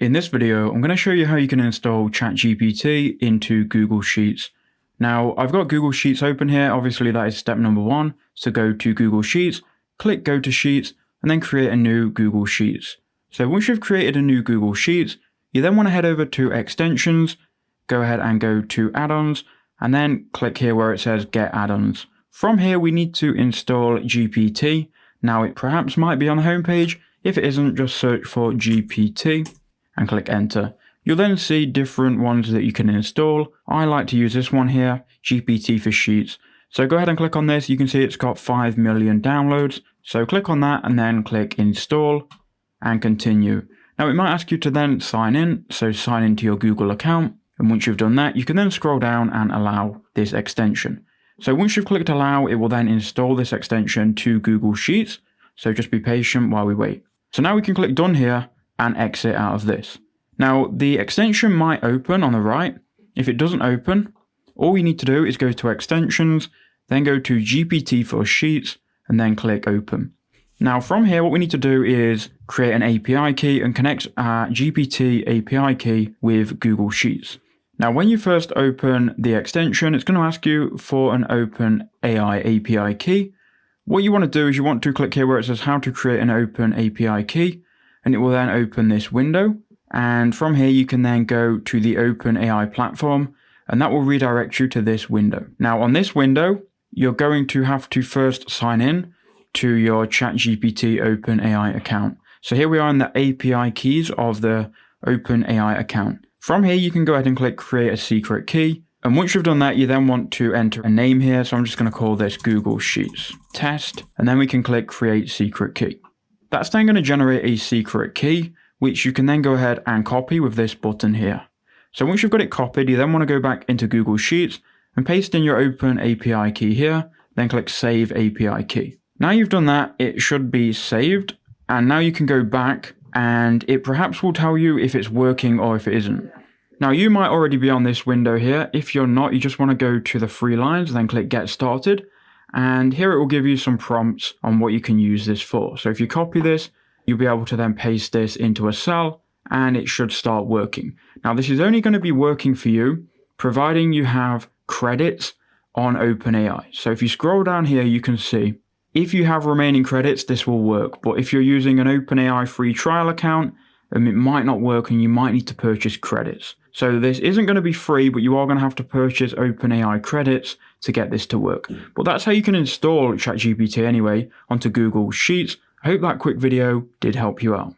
In this video, I'm going to show you how you can install ChatGPT into Google Sheets. Now, I've got Google Sheets open here. Obviously, that is step number one. So go to Google Sheets, click Go to Sheets, and then create a new Google Sheets. So once you've created a new Google Sheets, you then want to head over to Extensions, go ahead and go to Add-ons, and then click here where it says Get Add-ons. From here, we need to install GPT. Now, it perhaps might be on the homepage. If it isn't, just search for GPT and click Enter. You'll then see different ones that you can install. I like to use this one here, GPT for Sheets. So go ahead and click on this. You can see it's got 5 million downloads. So click on that and then click Install and Continue. Now it might ask you to then sign in. So sign into your Google account. And once you've done that, you can then scroll down and allow this extension. So once you've clicked allow, it will then install this extension to Google Sheets. So just be patient while we wait. So now we can click done here and exit out of this. Now the extension might open on the right. If it doesn't open, all you need to do is go to extensions, then go to GPT for Sheets and then click open. Now from here, what we need to do is create an API key and connect our GPT API key with Google Sheets. Now, when you first open the extension, it's going to ask you for an OpenAI API key. What you want to do is you want to click here where it says how to create an Open API key, and it will then open this window. And from here, you can then go to the OpenAI platform, and that will redirect you to this window. Now, on this window, you're going to have to first sign in to your ChatGPT OpenAI account. So here we are in the API keys of the OpenAI account. From here, you can go ahead and click Create a Secret Key. And once you've done that, you then want to enter a name here. So I'm just going to call this Google Sheets Test. And then we can click Create Secret Key. That's then going to generate a secret key, which you can then go ahead and copy with this button here. So once you've got it copied, you then want to go back into Google Sheets and paste in your Open API key here. Then click Save API Key. Now you've done that, it should be saved. And now you can go back and it perhaps will tell you if it's working or if it isn't. Now you might already be on this window here. If you're not, you just want to go to the three lines, then click Get Started. And here it will give you some prompts on what you can use this for. So if you copy this, you'll be able to then paste this into a cell and it should start working. Now this is only going to be working for you, providing you have credits on OpenAI. So if you scroll down here, you can see if you have remaining credits, this will work. But if you're using an OpenAI free trial account, it might not work and you might need to purchase credits. So this isn't going to be free, but you are going to have to purchase OpenAI credits to get this to work. But that's how you can install ChatGPT anyway onto Google Sheets. I hope that quick video did help you out.